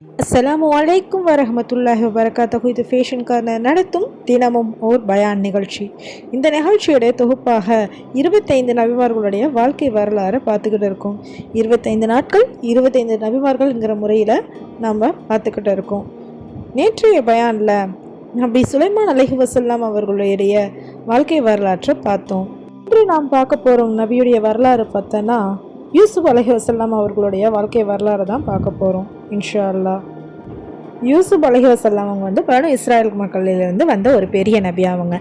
அஸ்ஸலாமு அலைக்கும் வரஹமத்துல்லாஹி வபரகாத்துஹு. இது ஃபேஷன் கார்னர் நடத்தும் தினமும் ஓர் பயான் நிகழ்ச்சி. இந்த நிகழ்ச்சியுடைய தொகுப்பாக 25 நபிமார்களுடைய வாழ்க்கை வரலாறை பார்த்துக்கிட்டு இருக்கோம். 25 நாட்கள் 25 நபிமார்கள்ங்கிற முறையில் நாம் பார்த்துக்கிட்டு இருக்கோம். நேற்றைய பயானில் நபி சுலைமான் அலைஹி வஸல்லம் அவர்களுடைய வாழ்க்கை வரலாற்றை பார்த்தோம். இன்று நாம் பார்க்க போகிறோம் நபியுடைய வரலாறு பார்த்தோன்னா யூசுப் அலைஹி வஸல்லம் அவர்களுடைய வாழ்க்கை வரலாறு தான் பார்க்க போகிறோம் இன்ஷா அல்லாஹ். யூசுப் அலைஹி வஸல்லம் அவங்க பனு இஸ்ராயல் மக்களிலிருந்து வந்த ஒரு பெரிய நபி. அவங்க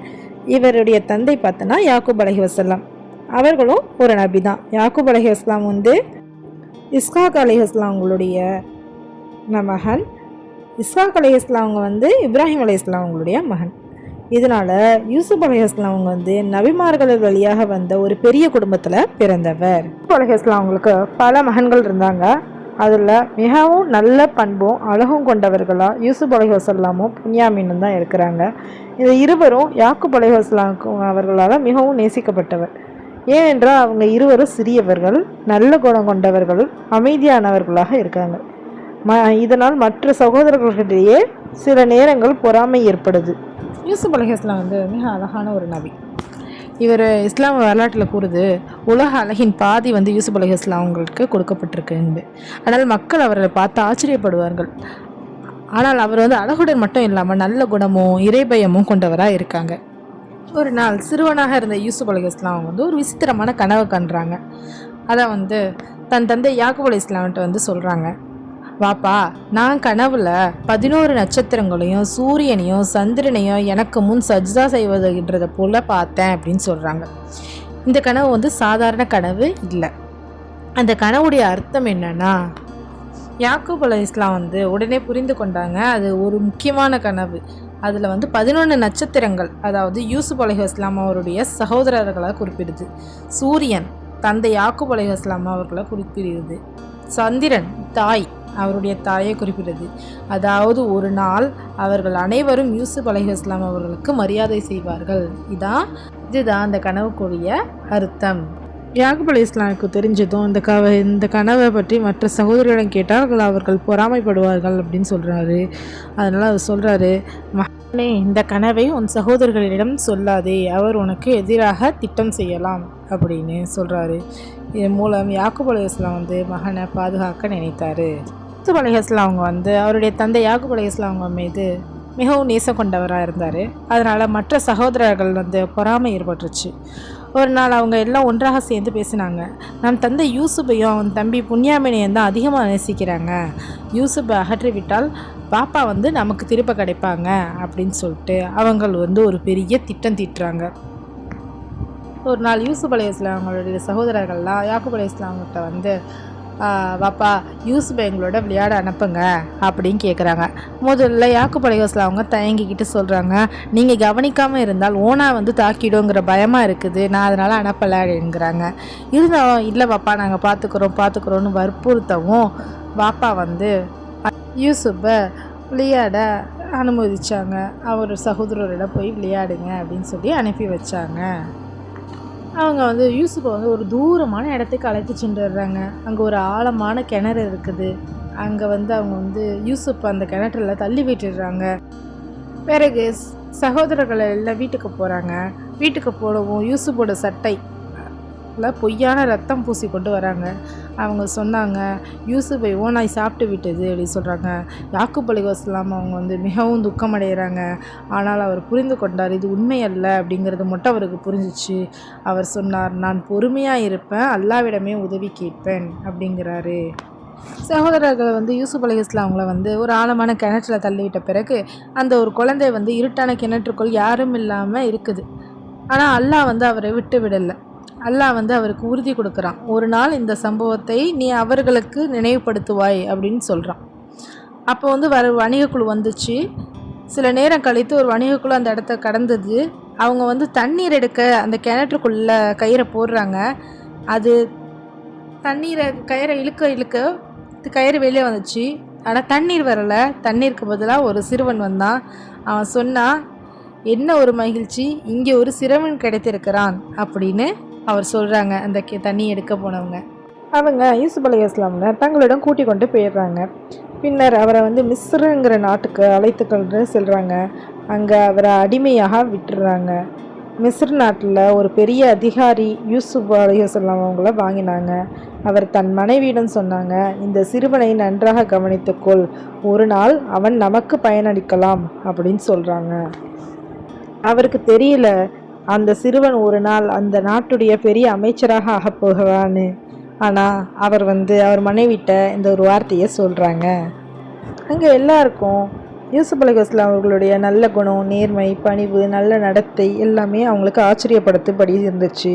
இவருடைய தந்தை பார்த்தோன்னா யாக்கூப் அலைஹி வஸல்லம் அவர்களும் ஒரு நபி தான். யாக்கூப் அலைஹி வஸல்லம் இஸ்ஹாக் அலைஹி வஸல்லம் அவங்களுடைய மகன். இஸ்ஹாக் அலைஹி வஸல்லம் அவங்க இப்ராஹிம் அலைஹி வஸல்லம் அவங்களுடைய மகன். இதனால் யூசுப் அலைஹி வஸல்லம் அவங்க நபிமார்கள் வழியாக வந்த ஒரு பெரிய குடும்பத்தில் பிறந்தவர். யூசுப் அலைஹி வஸல்லம் அவங்களுக்கு பல மகன்கள் இருந்தாங்க. அதில் மிகவும் நல்ல பண்பும் அழகும் கொண்டவர்களாக யூசுப் அலைஹி வஸல்லமும் புன்யாமீனும் தான் இருக்கிறாங்க. இந்த இருவரும் யாக்கூப் அலைஹி வஸல்லம் அவர்களால் மிகவும் நேசிக்கப்பட்டவர். ஏனென்றால் அவங்க இருவரும் சிறியவர்கள், நல்ல குணம் கொண்டவர்கள், அமைதியானவர்களாக இருக்காங்க. இதனால் மற்ற சகோதரர்களிடையே சில நேரங்கள் பொறாமை ஏற்படுது. யூசுப் அலைஹி வஸல்லம் மிக அழகான ஒரு நபி. இவர் இஸ்லாம் வரலாற்றில் கூறுது, உலக அழகின் பாதி யூசுப் அலைஹி வஸல்லம் அவங்களுக்கு கொடுக்கப்பட்டிருக்கு. ஆனால் மக்கள் அவரை பார்த்து ஆச்சரியப்படுவார்கள். ஆனால் அவர் அழகுடன் மட்டும் இல்லாமல் நல்ல குணமும் இறைபயமும் கொண்டவராக இருக்காங்க. ஒரு நாள் சிறுவனாக இருந்த யூசுப் அலைஹி வஸல்லம் அவங்க ஒரு விசித்திரமான கனவு காண்றாங்க. அதை தன் தந்தை யாக்கூப் அலைஹி வஸல்லம் சொல்கிறாங்க. வாப்பா, நான் கனவுல 11 நட்சத்திரங்களையும் சூரியனையும் சந்திரனையும் எனக்கு முன் சஜ்தா செய்வதுன்றதை போல பார்த்தேன் அப்படின்னு சொல்கிறாங்க. இந்த கனவு சாதாரண கனவு இல்லை. அந்த கனவுடைய அர்த்தம் என்னன்னா, யாக்கூப் அலைஹிஸ்ஸலாம் உடனே புரிந்து கொண்டாங்க அது ஒரு முக்கியமான கனவு. அதில் 11 நட்சத்திரங்கள், அதாவது யூசுப் அலைஹிஸ்ஸலாம் அவருடைய சகோதரர்களை குறிப்பிடுது. சூரியன் தந்தை யாக்கூப் அலைஹிஸ்ஸலாம் அவர்களை குறிப்பிடுது. சந்திரன் தாய் அவருடைய தாயை குறிப்பிடுது. அதாவது ஒரு நாள் அவர்கள் அனைவரும் யூசுப் அலைஹி வஸல்லம் அவர்களுக்கு மரியாதை செய்வார்கள். இதுதான் அந்த கனவுக்குரிய அர்த்தம். யாக்கூப் அலைஹிஸ்ஸலாமுக்கு தெரிஞ்சதும் இந்த கனவை பற்றி மற்ற சகோதரர்களிடம் கேட்டால் அவர்கள் பொறாமைப்படுவார்கள் அப்படின்னு சொல்கிறாரு. அதனால் அவர் சொல்கிறாரு, மகனே, இந்த கனவை உன் சகோதரர்களிடம் சொல்லாதே, அவர் உனக்கு எதிராக திட்டம் செய்யலாம் அப்படின்னு சொல்கிறாரு. இதன் மூலம் யாக்கூப் அலைஹிஸ்ஸலாம் மகனை பாதுகாக்க நினைத்தார். யூசுப் அலைஹிஸ்ஸலாம் அவங்க அவருடைய தந்தை யாக்கூப் அலைஹிஸ்ஸலாம் அவங்க மீது மிகவும் நேசம் கொண்டவராக இருந்தார். அதனால் மற்ற சகோதரர்கள் பொறாமை ஏற்பட்டுருச்சு. ஒரு நாள் அவங்க எல்லாம் ஒன்றாக சேர்ந்து பேசினாங்க. நம் தந்தை யூசுப்பையும் அவன் தம்பி புன்யாமீனையும் தான் அதிகமாக நேசிக்கிறாங்க. யூசுப்பை அகற்றிவிட்டால் பாப்பா நமக்கு திருப்ப கிடைப்பாங்க அப்படின்னு சொல்லிட்டு அவங்க ஒரு பெரிய திட்டம் தீட்டுறாங்க. ஒரு நாள் யூசுப் அலைஹிஸ்ஸலாம் அவங்களுடைய சகோதரர்கள்லாம் யாக்கூப் அலைஹிஸ்ஸலாம் அவங்கள்ட்ட வாப்பா, யூசுப்பை எங்களோட விளையாட அனுப்புங்க அப்படின்னு கேட்குறாங்க. முதல்ல யாக்கூப் அலைஹிஸ்ஸலாம் அவங்க தயங்கிக்கிட்டு சொல்கிறாங்க, நீங்கள் கவனிக்காமல் இருந்தால் ஓனா தாக்கிடுங்கிற பயமாக இருக்குது, நான் அதனால் அனுப்பலை அப்படிங்கிறாங்க. இருந்தாலும் இல்லை பாப்பா, நாங்கள் பார்த்துக்குறோன்னு வற்புறுத்தவும் பாப்பா யூசுப்பை விளையாட அனுமதிச்சாங்க. அவர் சகோதரரிடம் போய் விளையாடுங்க அப்படின்னு சொல்லி அனுப்பி வச்சாங்க. அவங்க யூசுப்பை ஒரு தூரமான இடத்துக்கு அழைத்து சென்றுடுறாங்க. அங்கே ஒரு ஆழமான கிணறு இருக்குது. அங்கே அவங்க யூசுப் அந்த கிணற்றுல தள்ளி விட்டுடுறாங்க. பிறகு சகோதரர்கள் எல்லாம் வீட்டுக்கு போகிறாங்க. வீட்டுக்கு போடவும் யூசுப்போட சட்டை பொய்யான ரத்தம் பூசி கொண்டு வராங்க. அவங்க சொன்னாங்க, யூசுப்பை ஓனாய் சாப்பிட்டு விட்டது அப்படின்னு சொல்கிறாங்க. யாக்கூப் அலைஹிஸ்ஸலாம் அவங்க மிகவும் துக்கம் அடைகிறாங்க. ஆனால் அவர் புரிந்து கொண்டார், இது உண்மை அல்ல அப்படிங்கிறது மட்டும் அவருக்கு புரிஞ்சிச்சு. அவர் சொன்னார், நான் பொறுமையாக இருப்பேன், அல்லாவிடமே உதவி கேட்பேன் அப்படிங்கிறாரு. சகோதரர்கள் யூசுப் அலைஹிஸ்ஸலாம் அவங்கள ஒரு ஆழமான கிணற்றில் தள்ளிவிட்ட பிறகு அந்த ஒரு குழந்தை இருட்டான கிணற்றுக்குள் யாரும் இல்லாமல் இருக்குது. ஆனால் அல்லாஹ் அவரை விட்டு விடலை. அல்லாஹ் அவருக்கு உறுதி கொடுக்குறான், ஒரு நாள் இந்த சம்பவத்தை நீ அவர்களுக்கு நினைவுபடுத்துவாய் அப்படின்னு சொல்கிறான். அப்போ வணிகக்குழு வந்துச்சு. சில நேரம் கழித்து ஒரு வணிகக்குழு அந்த இடத்த கடந்தது. அவங்க தண்ணீர் எடுக்க அந்த கிணற்றுக்குள்ளே கயிறை போடுறாங்க. அது கயிறை இழுக்க கயிறு வெளியே வந்துச்சு. ஆனால் தண்ணீர் வரலை. தண்ணீருக்கு பதிலாக ஒரு சிறுவன் வந்தான். அவன் சொன்னான், என்ன ஒரு மகிழ்ச்சி, இங்கே ஒரு சிறுவன் கிடைத்திருக்கிறான் அப்படின்னு அவர் சொல்கிறாங்க. அந்த தண்ணி எடுக்க போனவங்க அவங்க யூசுப் அலைஹிஸ்ஸலாம் தங்களிடம் கூட்டி கொண்டு போயிடுறாங்க. பின்னர் அவரை மிஸ்ருங்கிற நாட்டுக்கு அழைத்துக்கொண்டு செல்கிறாங்க. அங்கே அவரை அடிமையாக விட்டுறாங்க. மிஸ்ர் நாட்டில் ஒரு பெரிய அதிகாரி யூசுப் அலைஹிஸ்ஸலாம் அவங்கள வாங்கினாங்க. அவர் தன் மனைவியிடம் சொன்னாங்க, இந்த சிறுவனை நன்றாக கவனித்துக்கொள், ஒரு நாள் அவன் நமக்கு பயனளிக்கலாம் அப்படின்னு சொல்கிறாங்க. அவருக்கு தெரியல அந்த சிறுவன் ஒரு நாள் அந்த நாட்டுடைய பெரிய அமைச்சராக ஆகப்போகிறான்னு. ஆனால் அவர் அவர் மனைவிட்ட இந்த ஒரு வார்த்தையை சொல்கிறாங்க. அங்கே எல்லாருக்கும் யூசுப் அலைஹிஸ்ஸலாம் அவர்களுடைய நல்ல குணம், நேர்மை, பணிவு, நல்ல நடத்தை எல்லாமே அவங்களுக்கு ஆச்சரியப்படுத்தும்படி இருந்துச்சு.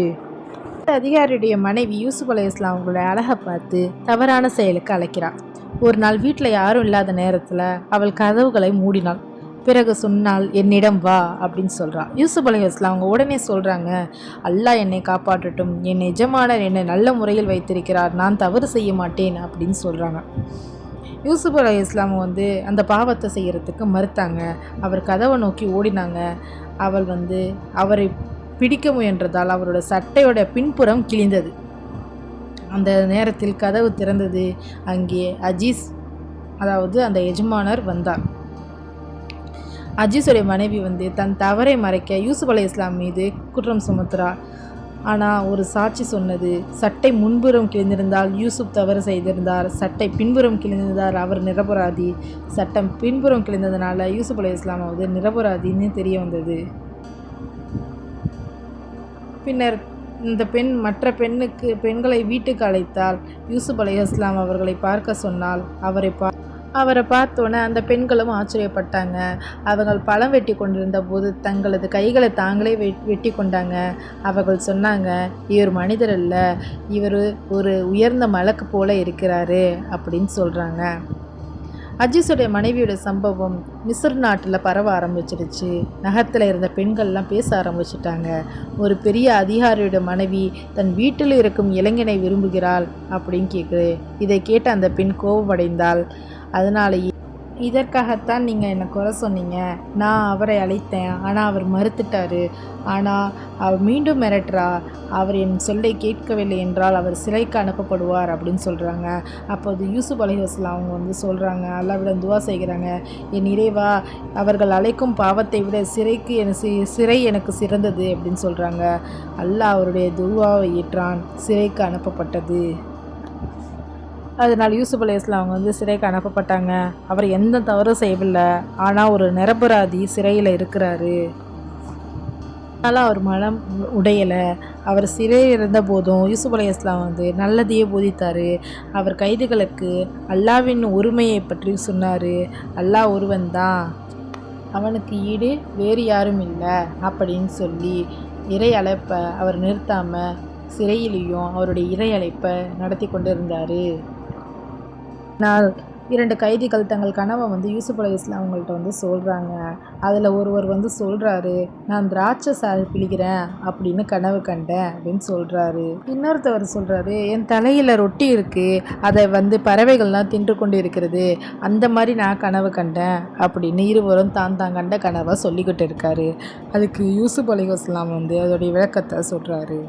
அதிகாரியுடைய மனைவி யூசுப் அலைஹிஸ்ஸலாம் அவங்களுடைய அழகை பார்த்து தவறான செயலுக்கு அழைக்கிறாள். ஒரு நாள் வீட்டில் யாரும் இல்லாத நேரத்தில் அவள் கதவுகளை மூடினாள். பிறகு சொன்னால், என்னிடம் வா அப்படின்னு சொல்கிறாள். யூசுப் அலைஹிஸ்ஸலாம் அவங்க உடனே சொல்கிறாங்க, அல்லாஹ் என்னை காப்பாற்றட்டும், என் எஜமானர் என்னை நல்ல முறையில் வைத்திருக்கிறார், நான் தவறு செய்ய மாட்டேன் அப்படின்னு சொல்கிறாங்க. யூசுப் அலைஹிஸ்ஸலாம் அந்த பாவத்தை செய்கிறதுக்கு மறுத்தாங்க. அவர் கதவை நோக்கி ஓடினாங்க. அவள் அவரை பிடிக்க முயன்றதால் அவரோட சட்டையோட பின்புறம் கிழிந்தது. அந்த நேரத்தில் கதவு திறந்தது. அங்கே அஜீஸ், அதாவது அந்த எஜமானர் வந்தார். அஜீஸுடைய மனைவி தன் தவறை மறைக்க யூசுப் அலைஹிஸ்ஸலாம் மீது குற்றம் சுமத்துறார். ஆனால் ஒரு சாட்சி சொன்னது, சட்டை முன்புறம் கிழிந்திருந்தால் யூசுப் தவறு செய்திருந்தார், சட்டை பின்புறம் கிழிந்திருந்தார் அவர் நிரபராதி, சட்டம் பின்புறம் கிழிந்ததுனால யூசுப் அலைஹிஸ்ஸலாம் நிரபராதின்னு தெரிய வந்தது. பின்னர் இந்த பெண் மற்ற பெண்களை வீட்டுக்கு அழைத்தால் யூசுப் அலைஹிஸ்ஸலாம் அவர்களை பார்க்க சொன்னால் அவரை பார்த்தோன்னே அந்த பெண்களும் ஆச்சரியப்பட்டாங்க. அவர்கள் பழம் வெட்டி கொண்டிருந்த போது தங்களது கைகளை தாங்களே வெட்டி கொண்டாங்க. அவர்கள் சொன்னாங்க, இவர் மனிதர் அல்ல, இவர் ஒரு உயர்ந்த மலக்கு போல இருக்கிறாரு அப்படின்னு சொல்கிறாங்க. அஜீஸுடைய மனைவியோட சம்பவம் மிஸ்ர் நாட்டில் பரவ ஆரம்பிச்சிடுச்சு. நகரத்தில் இருந்த பெண்கள்லாம் பேச ஆரம்பிச்சிட்டாங்க. ஒரு பெரிய அதிகாரியோட மனைவி தன் வீட்டில் இருக்கும் இளைஞனை விரும்புகிறாள் அப்படின்னு கேட்குது. இதை கேட்ட அந்த பெண் கோபமடைந்தாள். அதனாலேயே, இதற்காகத்தான் நீங்கள் என்னை குறை சொன்னீங்க, நான் அவரை அழைத்தேன், ஆனால் அவர் மறுத்துட்டார், ஆனால் அவர் மீண்டும் மிரட்டுறா, அவர் என் சொல்லை கேட்கவில்லை என்றால் அவர் சிறைக்கு அனுப்பப்படுவார் அப்படின்னு சொல்கிறாங்க. அப்போது யூசுப் அலைஹிஸ்ஸலாம் அவங்க சொல்கிறாங்க, அல்லாஹ்விடம் துவா செய்கிறாங்க, என் இறைவா, அவர்கள் அழைக்கும் பாவத்தை விட சிறை எனக்கு சிறந்தது அப்படின்னு சொல்கிறாங்க. அல்லாஹ் அவருடைய துவாவை ஏற்றான், சிறைக்கு அனுப்பப்பட்டது. அதனால் யூசுப் அலைஹிஸ்ஸலாம் அவங்க சிறைக்கு அனுப்பப்பட்டாங்க. அவர் எந்த தவறும் செய்யவில்லை, ஆனால் ஒரு நிரபராதி சிறையில் இருக்கிறாரு. அதனால் அவர் மனம் உடையலை. அவர் சிறையில் இருந்த போதும் யூசுப் அலைஹிஸ்ஸலாம் நல்லதையே போதித்தார். அவர் கைதிகளுக்கு அல்லாஹ்வின் ஒருமையை பற்றி சொன்னார். அல்லாஹ் ஒருவன் தான், அவனுக்கு ஈடு வேறு யாரும் இல்லை அப்படின்னு சொல்லி இறை அழைப்பை அவர் நிறுத்தாமல் சிறையிலையும் அவருடைய இறை அழைப்பை நடத்தி கொண்டு இருந்தார். நாள் 2 கைதிகள் தங்கள் கனவை யூசுப் அலைஹிஸ்ஸலாம் அவங்கள்ட்ட சொல்கிறாங்க. அதில் ஒருவர் சொல்கிறாரு, நான் திராட்சை சாறு பிழிக்கிறேன் அப்படின்னு கனவு கண்டேன் அப்படின்னு சொல்கிறாரு. இன்னொருத்தவர் சொல்கிறாரு, என் தலையில் ரொட்டி இருக்குது, அதை பறவைகள்லாம் தின்று கொண்டு இருக்கிறது, அந்த மாதிரி நான் கனவு கண்டேன் அப்படின்னு இருவரும் தான் கண்ட கனவை சொல்லிக்கிட்டு இருக்காரு. அதுக்கு யூசுப் அலைஹிஸ்ஸலாம் அதோடைய விளக்கத்தை சொல்கிறாரு.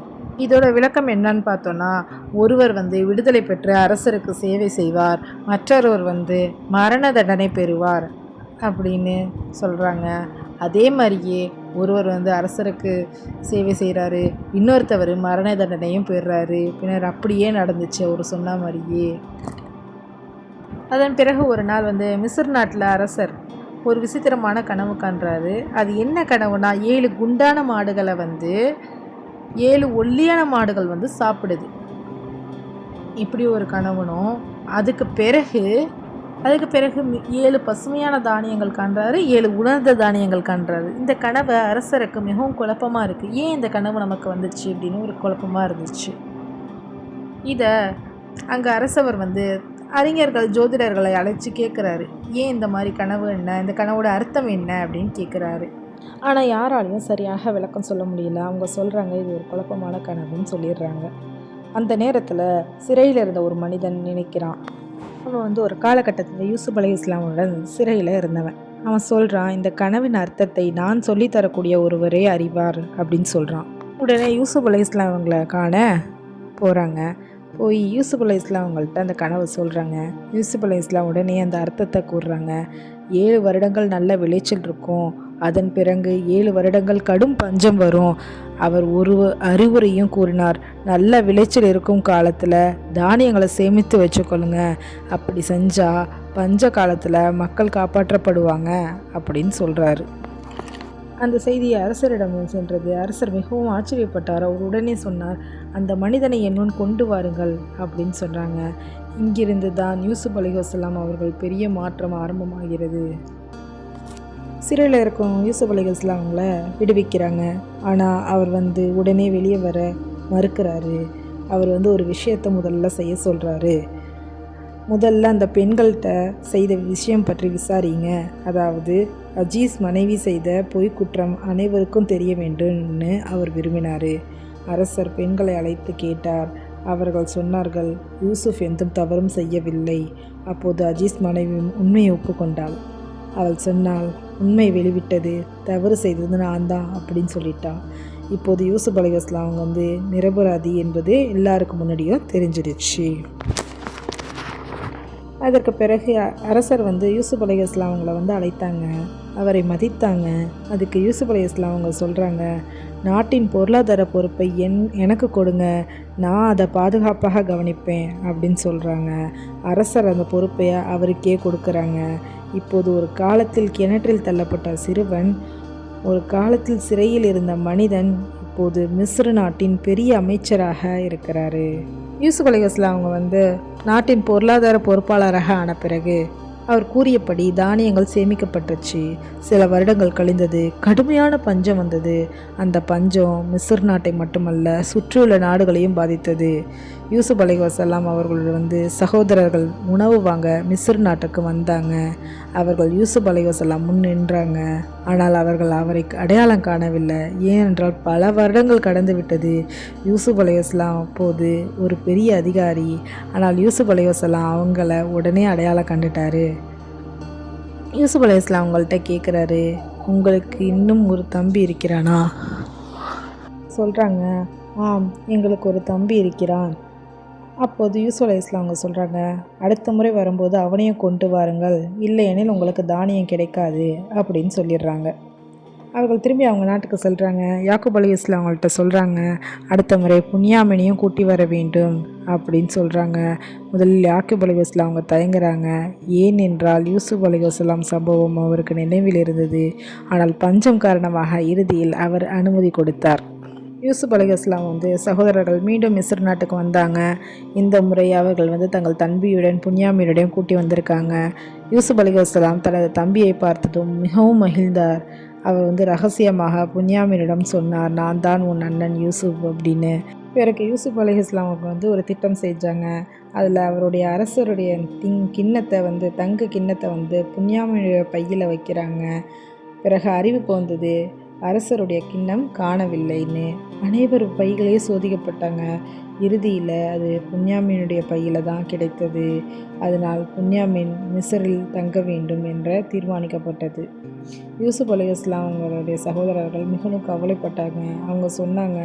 இதோட விளக்கம் என்னன்னு பார்த்தோன்னா, ஒருவர் விடுதலை பெற்று அரசருக்கு சேவை செய்வார், மற்றொருவர் மரண தண்டனை பெறுவார் அப்படின்னு சொல்கிறாங்க. அதே மாதிரியே ஒருவர் அரசருக்கு சேவை செய்கிறாரு, இன்னொருத்தவர் மரண தண்டனையும் பெறுறாரு. பின்னர் அப்படியே நடந்துச்சு அவர் சொன்ன மாதிரியே. அதன் பிறகு ஒரு நாள் மிஸ்ர் நாட்டில் அரசர் ஒரு விசித்திரமான கனவு காண்றாரு. அது என்ன கனவுனா, 7 குண்டான மாடுகளை 7 ஒல்லியான மாடுகள் சாப்பிடுது. இப்படி ஒரு கனவுனும், அதுக்கு பிறகு 7 பசுமையான தானியங்கள் காண்றாரு, 7 உலர்ந்த தானியங்கள் காண்றாரு. இந்த கனவை அரசருக்கு மிகவும் குழப்பமாக இருக்குது. ஏன் இந்த கனவு நமக்கு வந்துச்சு அப்படின்னு ஒரு குழப்பமாக இருந்துச்சு. இதை அங்கே அரசவர் அறிஞர்கள், ஜோதிடர்களை அழைச்சி கேட்குறாரு, ஏன் இந்த மாதிரி கனவு என்ன, இந்த கனவோட அர்த்தம் என்ன அப்படின்னு கேட்குறாரு. ஆனால் யாராலையும் சரியாக விளக்கம் சொல்ல முடியல. அவங்க சொல்கிறாங்க, இது ஒரு குழப்பமான கனவுன்னு சொல்லிடுறாங்க. அந்த நேரத்தில் சிறையில் இருந்த ஒரு மனிதன் நினைக்கிறான். அவன் ஒரு காலகட்டத்தில் யூசுப் அலைஹிஸ்ஸலாமுடன் சிறையில் இருந்தவன். அவன் சொல்கிறான், இந்த கனவின் அர்த்தத்தை நான் சொல்லித்தரக்கூடிய ஒருவரே அறிவார் அப்படின்னு சொல்கிறான். உடனே யூசுப் அலைஹிஸ்ஸலாம் அவங்கள காண போகிறாங்க. போய் யூசுப் அலைஹிஸ்ஸலாம் அவங்கள்ட்ட அந்த கனவை சொல்கிறாங்க. யூசுப் அலைஹிஸ்ஸலாம் உடனே அந்த அர்த்தத்தை கூறுறாங்க. 7 வருடங்கள் நல்ல விளைச்சல் இருக்கும், அதன் பிறகு 7 வருடங்கள் கடும் பஞ்சம் வரும். அவர் ஒரு அறிவுரையும் கூறினார். நல்ல விளைச்சல் இருக்கும் காலத்தில் தானியங்களை சேமித்து வச்சுக்கொள்ளுங்க, அப்படி செஞ்சால் பஞ்ச காலத்தில் மக்கள் காப்பாற்றப்படுவாங்க அப்படின்னு சொல்கிறாரு. அந்த செய்தியை அரசரிடம் சென்றது. அரசர் மிகவும் ஆச்சரியப்பட்டார். அவர் உடனே சொன்னார், அந்த மனிதனை என்னுன் கொண்டு வாருங்கள் அப்படின்னு சொன்னாங்க. இங்கிருந்து தான் யூசுப் அலைஹிஸ்ஸலாம் அவர்கள் பெரிய மாற்றம் ஆரம்பமாகிறது. சிறையில் இருக்கும் யூசுப் அலைஹிஸ்ஸலாம் அவங்கள விடுவிக்கிறாங்க. ஆனால் அவர் உடனே வெளியே வர மறுக்கிறாரு. அவர் ஒரு விஷயத்தை முதல்ல செய்ய சொல்கிறாரு. முதல்ல அந்த பெண்கள்கிட்ட செய்த விஷயம் பற்றி விசாரிங்க. அதாவது அஜீஸ் மனைவி செய்த பொய் குற்றம் அனைவருக்கும் தெரிய வேண்டும்னு அவர் விரும்பினார். அரசர் பெண்களை அழைத்து கேட்டார். அவர்கள் சொன்னார்கள், யூசுப் எந்த தவறும் செய்யவில்லை. அப்போது அஜீஸ் மனைவி உண்மையை ஒப்புக்கொண்டாள். அவள் சொன்னாள், உண்மை வெளிவிட்டது, தவறு செய்தது நான் தான் அப்படின்னு சொல்லிட்டான். இப்போது யூசுப் அலைஹிஸ்ஸலாம் அவங்க நிரபராதி என்பது எல்லாருக்கும் முன்னாடியும் தெரிஞ்சிடுச்சு. அதற்கு பிறகு அரசர் யூசுப் அலைஹிஸ்ஸலாம் அவங்கள அழைத்தாங்க. அவரை மதித்தாங்க. அதுக்கு யூசுப் அலைஹிஸ்ஸலாம் அவங்க சொல்கிறாங்க, நாட்டின் பொருளாதார பொறுப்பை எனக்கு கொடுங்க, நான் அதை பாதுகாப்பாக கவனிப்பேன் அப்படின்னு சொல்கிறாங்க. அரசர் அந்த பொறுப்பை அவருக்கே கொடுக்குறாங்க. இப்போது ஒரு காலத்தில் கிணற்றில் தள்ளப்பட்ட சிறுவன், ஒரு காலத்தில் சிறையில் இருந்த மனிதன் இப்போது மிஸ்ர் நாட்டின் பெரிய அமைச்சராக இருக்கிறாரு. யூசுப் அலைஹிஸ்ஸலாம் அவங்க நாட்டின் பொருளாதார பொறுப்பாளராக ஆன பிறகு அவர் கூறியபடி தானியங்கள் சேமிக்கப்பட்டுச்சு. சில வருடங்கள் கழிந்தது. கடுமையான பஞ்சம் வந்தது. அந்த பஞ்சம் மிஸ்ர் நாட்டை மட்டுமல்ல, சுற்றியுள்ள நாடுகளையும் பாதித்தது. யூசுப் அலைஹிஸ்ஸலாம் அவர்கள் சகோதரர்கள் உணவு வாங்க மிஸ்ர் நாட்டுக்கு வந்தாங்க. அவர்கள் யூசுப் அலைஹிஸ்ஸலாம் முன் நின்றாங்க. ஆனால் அவர்கள் அவரை அடையாளம் காணவில்லை. ஏனென்றால் பல வருடங்கள் கடந்து விட்டது. யூசுப் அலைஹிஸ்ஸலாம் அப்போது ஒரு பெரிய அதிகாரி. ஆனால் யூசுப் அலைஹிஸ்ஸலாம் அவங்கள உடனே அடையாளம் கண்டுட்டாரு. யூசுப் அலைஹிஸ்ஸலாம் அவங்கள்ட்ட கேட்குறாரு, உங்களுக்கு இன்னும் ஒரு தம்பி இருக்கிறானா? சொல்கிறாங்க, ஆம், எங்களுக்கு ஒரு தம்பி இருக்கிறான். அப்போது யூசுப் அலைஹிஸ்ஸலாம் அவங்க சொல்கிறாங்க, அடுத்த முறை வரும்போது அவனையும் கொண்டு வாருங்கள், இல்லையெனில் உங்களுக்கு தானியம் கிடைக்காது அப்படின்னு சொல்லிடுறாங்க. அவர்கள் திரும்பி அவங்க நாட்டுக்கு செல்கிறாங்க. யாக்கூப் அலைஹிஸ்ஸலாம் அவங்கள்ட்ட சொல்கிறாங்க, அடுத்த முறை புன்யாமினையும் கூட்டி வர வேண்டும் அப்படின்னு சொல்கிறாங்க. முதலில் யாக்கூப் அலைஹிஸ்ஸலாம் அவங்க தயங்குறாங்க. ஏனென்றால் யூசுப் அலைஹிஸ்ஸலாம் சம்பவம் அவருக்கு நினைவில் இருந்தது. ஆனால் பஞ்சம் காரணமாக இறுதியில் அவர் அனுமதி கொடுத்தார். யூசுப் அலைஹிஸ்ஸலாம் சகோதரர்கள் மீண்டும் மிஸ்ர் நாட்டுக்கு வந்தாங்க. இந்த முறை அவர்கள் தங்கள் தம்பியுடன் புன்யாமினுடன் கூட்டி வந்திருக்காங்க. யூசுப் அலைஹிஸ்ஸலாம் தனது தம்பியை பார்த்ததும் மிகவும் மகிழ்ந்தார். அவர் ரகசியமாக புன்யாமினிடம் சொன்னார், நான் தான் உன் அண்ணன் யூசுப் அப்படின்னு. பிறகு யூசுப் அலைஹிஸ்ஸலாம் அவங்க ஒரு திட்டம் செஞ்சாங்க. அதில் அவருடைய அரசருடைய கிண்ணத்தை தங்க கிண்ணத்தை புன்யாமினுடைய பையில் வைக்கிறாங்க. பிறகு அறிவிப்பு வந்தது, அரசருடைய கிண்ணம் காணவில்லைன்னு. அனைவரும் பைகளே சோதிக்கப்பட்டாங்க. இறுதியில் அது புன்யாமினுடைய பையில் தான் கிடைத்தது. அதனால் புன்யாமின் மிஸ்ரில் தங்க வேண்டும் என்ற தீர்மானிக்கப்பட்டது. யூசுப் அலைஹிஸ்ஸலாம் அவங்களுடைய சகோதரர்கள் மிகவும் கவலைப்பட்டாங்க. அவங்க சொன்னாங்க,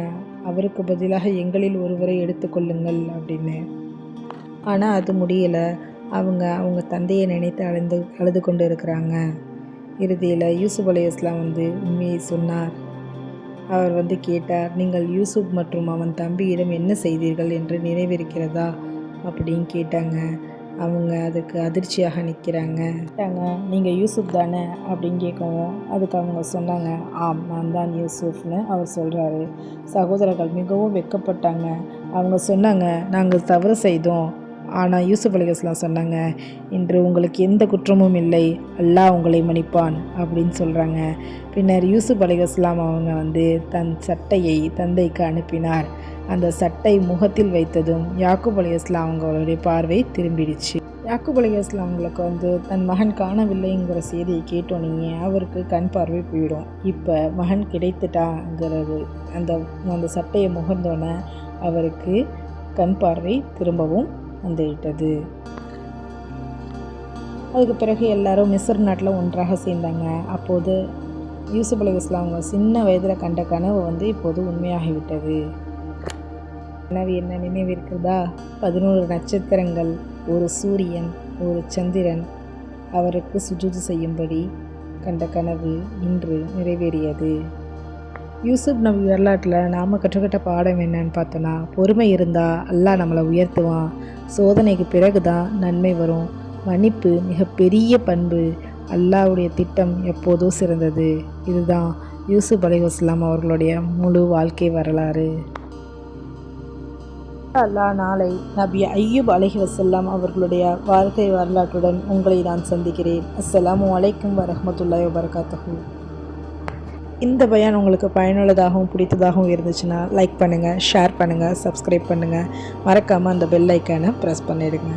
அவருக்கு பதிலாக எங்களில் ஒருவரை எடுத்துக்கொள்ளுங்கள் அப்படின்னு. ஆனால் அது முடியலை. அவங்க தந்தையை நினைத்து அழுது கொண்டு இருக்கிறாங்க. இறுதியில் யூசுப் அலைஹிஸ்ஸலாம் உண்மையை சொன்னார். அவர் கேட்டார், நீங்கள் யூசுப் மற்றும் அவன் தம்பியிடம் என்ன செய்தீர்கள் என்று நினைவிருக்கிறதா அப்படின்னு கேட்டாங்க. அவங்க அதுக்கு அதிர்ச்சியாக நிற்கிறாங்க. நீங்கள் யூசுப் தானே அப்படின்னு கேட்கவும் அதுக்கு அவங்க சொன்னாங்க, ஆம், நான் தான் யூசுப்னு அவர் சொல்கிறாரு. சகோதரர்கள் மிகவும் வெட்கப்பட்டாங்க. அவங்க சொன்னாங்க, நாங்கள் தவறு செய்தோம். ஆனால் யூசுப் அலைஹிஸ்ஸலாம் சொன்னாங்க, இன்று உங்களுக்கு எந்த குற்றமும் இல்லை, அல்லாஹ் உங்களை மன்னிப்பான் அப்படின்னு சொல்கிறாங்க. பின்னர் யூசுப் அலைஹிஸ்ஸலாம் அவங்க தன் சட்டையை தந்தைக்கு அனுப்பினார். அந்த சட்டை முகத்தில் வைத்ததும் யாக்கூப் அலைஹிஸ்ஸலாம் அவங்களுடைய பார்வை திரும்பிடுச்சு. யாக்கூப் அலைஹிஸ்ஸலாம் அவங்களுக்கு தன் மகன் காணவில்லைங்கிற செய்தியை கேட்டோன்னே அவருக்கு கண் பார்வை போயிடும். இப்போ மகன் கிடைத்துட்டாங்கிறது அந்த சட்டையை முகர்ந்தோன்னே அவருக்கு கண் பார்வை திரும்பவும் வந்துவிட்டது. அதுக்கு பிறகு எல்லாரும் மிஸ்ர் நாட்டில் ஒன்றாக சேர்ந்தாங்க. அப்போது யூசுப் அலைஹிஸ்ஸலாம் அவங்க சின்ன வயதில் கண்ட கனவு இப்போது உண்மையாகிவிட்டது. கனவு என்ன நினைவிருக்கிறதா? 11 நட்சத்திரங்கள், ஒரு சூரியன், ஒரு சந்திரன் அவருக்கு சுஜூது செய்யும்படி கண்ட கனவு இன்று நிறைவேறியது. யூசுப் நபி வரலாற்றில் நாம் கற்றுக்கிட்ட பாடம் என்னன்னு பார்த்தோன்னா, பொறுமை இருந்தால் அல்லாஹ் நம்மளை உயர்த்துவான். சோதனைக்கு பிறகு தான் நன்மை வரும். மன்னிப்பு மிகப்பெரிய பண்பு. அல்லாஹ்வுடைய திட்டம் எப்போதும் சிறந்தது. இதுதான் யூசுப் அலைஹிஸ்ஸலாம் அவர்களுடைய முழு வாழ்க்கை வரலாறு. அல்லாஹ் நாளை நபி ஐயூப் அலைஹிஸ்ஸலாம் அவர்களுடைய வாழ்க்கை வரலாற்றுடன் உங்களை நான் சந்திக்கிறேன். அஸ்ஸலாமு அலைக்கும் வரஹ்மத்துல்லாஹி வபரகாத்துஹு. இந்த பயான் உங்களுக்கு பயனுள்ளதாகவும் பிடித்ததாகவும் இருந்துச்சுன்னா லைக் பண்ணுங்கள், ஷேர் பண்ணுங்கள், சப்ஸ்கிரைப் பண்ணுங்கள். மறக்காமல் அந்த பெல் ஐக்கானை ப்ரெஸ் பண்ணிடுங்க.